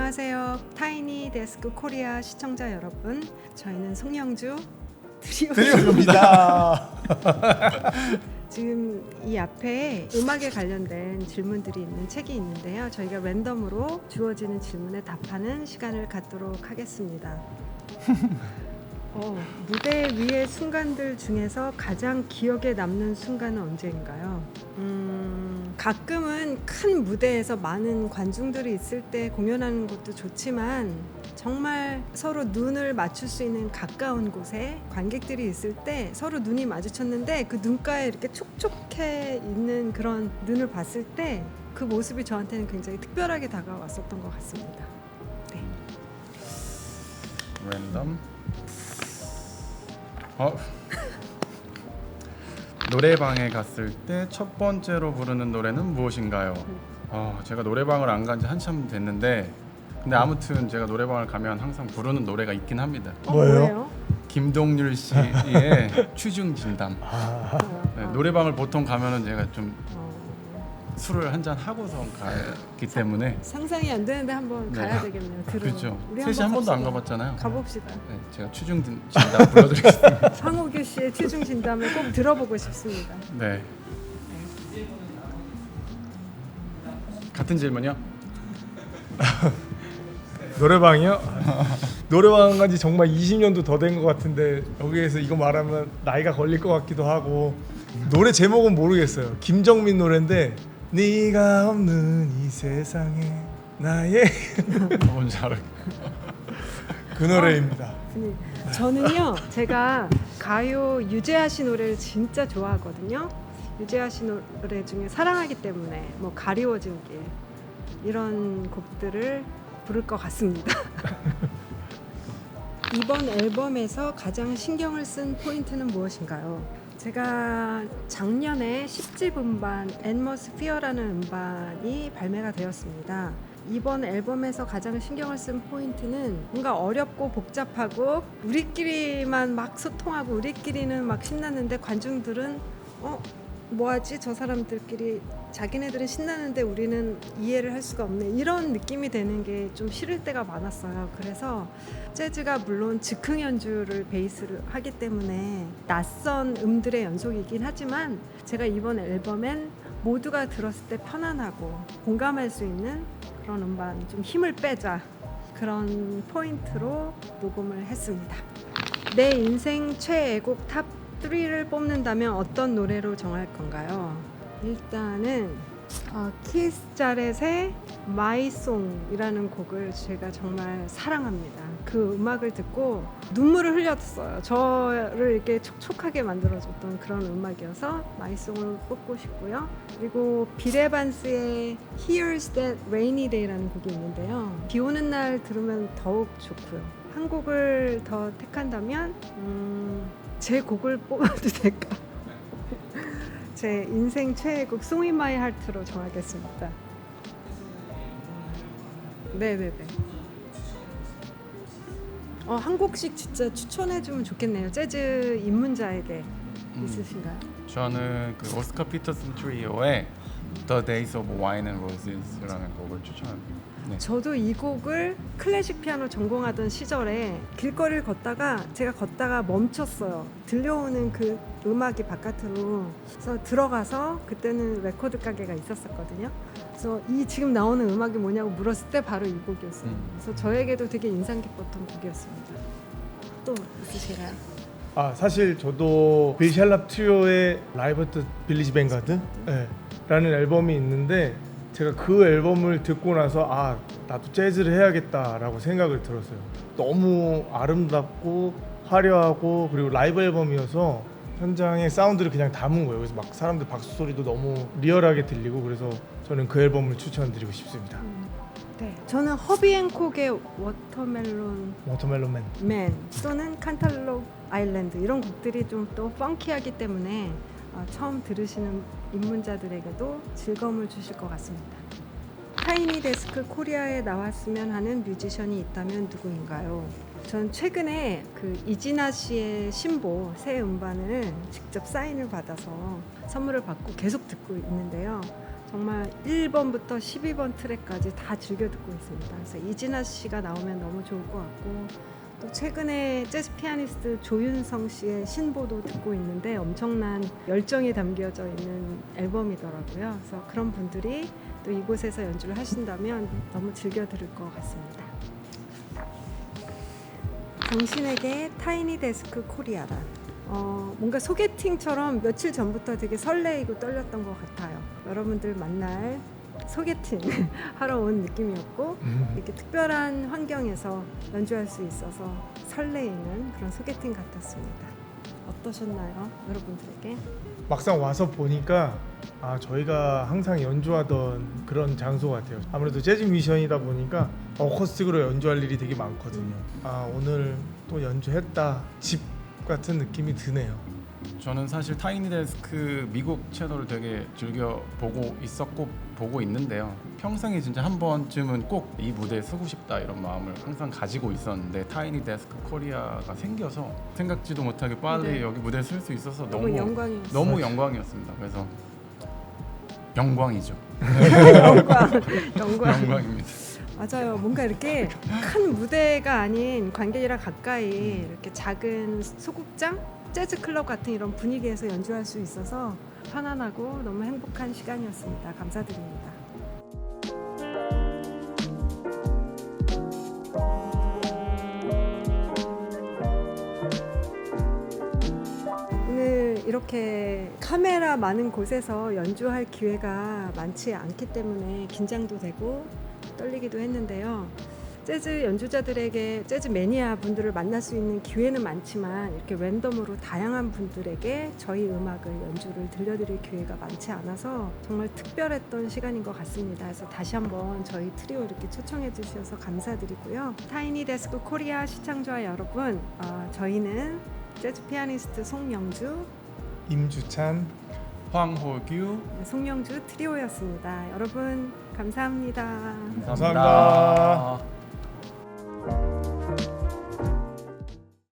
안녕하세요. 타이니 데스크 코리아 시청자 여러분. 저희는 송영주 드리오입니다. 지금 이 앞에 음악에 관련된 질문들이 있는 책이 있는데요. 저희가 랜덤으로 주어지는 질문에 답하는 시간을 갖도록 하겠습니다. 무대 위의 순간들 중에서 가장 기억에 남는 순간은 언제인가요? 가끔은 큰 무대에서 많은 관중들이 있을 때 공연하는 것도 좋지만 정말 서로 눈을 맞출 수 있는 가까운 곳에 관객들이 있을 때 서로 눈이 마주쳤는데 그 눈가에 이렇게 촉촉해 있는 그런 눈을 봤을 때 그 모습이 저한테는 굉장히 특별하게 다가왔었던 것 같습니다. 네. 랜덤. 노래방에 갔을 때 첫 번째로 부르는 노래는 무엇인가요? 제가 노래방을 안 간 지 한참 됐는데 근데 아무튼 제가 노래방을 가면 항상 부르는 노래가 있긴 합니다. 뭐예요? 김동률 씨의 취중진담. 네, 노래방을 보통 가면은 제가 좀 술을 한잔 하고서 가기 때문에 상상이 안 되는데 한번 네. 가야 되겠네요. 그렇죠. 우리 셋이 한 한번 번도 안 갑시다. 가봤잖아요. 가봅시다. 네, 제가 취중진담 불러드리겠습니다. 황호규 씨의 취중 진담을 꼭 들어보고 싶습니다. 네. 같은 질문이요? 노래방이요? 노래방 간지 정말 20년도 더 된 것 같은데 여기에서 이거 말하면 나이가 걸릴 것 같기도 하고 노래 제목은 모르겠어요. 김정민 노래인데 네가 없는 이 세상에 나의 뭔지 알아요. 그 노래입니다. 저는요, 제가 가요 유재하 씨 노래를 진짜 좋아하거든요. 유재하 씨 노래 중에 사랑하기 때문에 뭐 가리워진 길 이런 곡들을 부를 것 같습니다. 이번 앨범에서 가장 신경을 쓴 포인트는 무엇인가요? 제가 작년에 10집 음반 Atmosphere라는 음반이 발매가 되었습니다. 이번 앨범에서 가장 신경을 쓴 포인트는 뭔가 어렵고 복잡하고 우리끼리만 막 소통하고 우리끼리는 막 신났는데 관중들은 뭐하지? 저 사람들끼리 자기네들은 신나는데 우리는 이해를 할 수가 없네. 이런 느낌이 되는 게 좀 싫을 때가 많았어요. 그래서 재즈가 물론 즉흥 연주를 베이스로 하기 때문에 낯선 음들의 연속이긴 하지만 제가 이번 앨범엔 모두가 들었을 때 편안하고 공감할 수 있는 그런 음반, 좀 힘을 빼자 그런 포인트로 녹음을 했습니다. 내 인생 최애곡 탑 3를 뽑는다면 어떤 노래로 정할 건가요? 일단은 키스 자렛의 My Song이라는 곡을 제가 정말 사랑합니다. 그 음악을 듣고 눈물을 흘렸어요. 저를 이렇게 촉촉하게 만들어줬던 그런 음악이어서 My Song을 뽑고 싶고요. 그리고 빌 에반스의 Here's That Rainy Day라는 곡이 있는데요. 비 오는 날 들으면 더욱 좋고요. 한 곡을 더 택한다면 제 곡을 뽑아도 될까? 제 인생 최애곡 Song in My Heart로 정하겠습니다. 네네네. 한 곡씩 진짜 추천해주면 좋겠네요. 재즈 입문자에게 있으신가요? 저는 그 오스카 피터슨 트리오의 The Days of Wine and Roses라는 곡을 추천합니다. 네. 저도 이 곡을 클래식 피아노 전공하던 시절에 길거리를 제가 걷다가 멈췄어요. 들려오는 그 음악이 바깥으로. 그래서 들어가서 그때는 레코드 가게가 있었거든요. 그래서 이 지금 나오는 음악이 뭐냐고 물었을 때 바로 이 곡이었어요. 그래서 저에게도 되게 인상 깊었던 곡이었습니다. 또 있으신가요? 사실 저도 빌 샬랍 트리오의 라이브 어트 빌리지 뱅가드 라는 앨범이 있는데 제가 그 앨범을 듣고 나서 나도 재즈를 해야겠다라고 생각을 들었어요. 너무 아름답고 화려하고 그리고 라이브 앨범이어서 현장의 사운드를 그냥 담은 거예요. 그래서 막 사람들 박수 소리도 너무 리얼하게 들리고 그래서 저는 그 앨범을 추천드리고 싶습니다. 네, 저는 허비 앤콕의 워터멜론 맨 또는 칸탈록 아일랜드 이런 곡들이 좀 또 펑키하기 때문에 처음 들으시는 입문자들에게도 즐거움을 주실 것 같습니다. 타이니 데스크 코리아에 나왔으면 하는 뮤지션이 있다면 누구인가요? 전 최근에 그 이진아 씨의 신보 새 음반을 직접 사인을 받아서 선물을 받고 계속 듣고 있는데요. 정말 1번부터 12번 트랙까지 다 즐겨 듣고 있습니다. 그래서 이진아 씨가 나오면 너무 좋을 것 같고 또 최근에 재즈 피아니스트 조윤성 씨의 신보도 듣고 있는데 엄청난 열정이 담겨져 있는 앨범이더라고요. 그래서 그런 분들이 또 이곳에서 연주를 하신다면 너무 즐겨 들을 것 같습니다. 당신에게 타이니 데스크 코리아라. 뭔가 소개팅처럼 며칠 전부터 되게 설레이고 떨렸던 것 같아요. 여러분들 만날 소개팅 하러 온 느낌이었고 이렇게 특별한 환경에서 연주할 수 있어서 설레이는 그런 소개팅 같았습니다. 어떠셨나요, 여러분들에게? 막상 와서 보니까 저희가 항상 연주하던 그런 장소 같아요. 아무래도 재즈 뮤지션이다 보니까 어쿠스틱으로 연주할 일이 되게 많거든요. 오늘 또 연주했다, 집 같은 느낌이 드네요. 저는 사실 타이니 데스크 미국 채널을 되게 즐겨 보고 있는데요. 평생에 진짜 한 번쯤은 꼭 이 무대에 서고 싶다 이런 마음을 항상 가지고 있었는데 타이니 데스크 코리아가 생겨서 생각지도 못하게 빨리 네. 여기 무대에 설 수 있어서 너무 영광이었어요. 너무 영광이었습니다. 그래서 영광이죠. 영광입니다. 맞아요. 뭔가 이렇게 큰 무대가 아닌 관객이랑 가까이 이렇게 작은 소극장, 재즈 클럽 같은 이런 분위기에서 연주할 수 있어서 편안하고 너무 행복한 시간이었습니다. 감사드립니다. 오늘 이렇게 카메라 많은 곳에서 연주할 기회가 많지 않기 때문에 긴장도 되고 떨리기도 했는데요. 재즈 연주자들에게 재즈 매니아 분들을 만날 수 있는 기회는 많지만 이렇게 랜덤으로 다양한 분들에게 저희 음악을 연주를 들려드릴 기회가 많지 않아서 정말 특별했던 시간인 것 같습니다. 그래서 다시 한번 저희 트리오 이렇게 초청해 주셔서 감사드리고요. 타이니 데스크 코리아 시청자 여러분, 저희는 재즈 피아니스트 송영주, 임주찬, 황호규 송영주 트리오였습니다. 여러분 감사합니다. 감사합니다.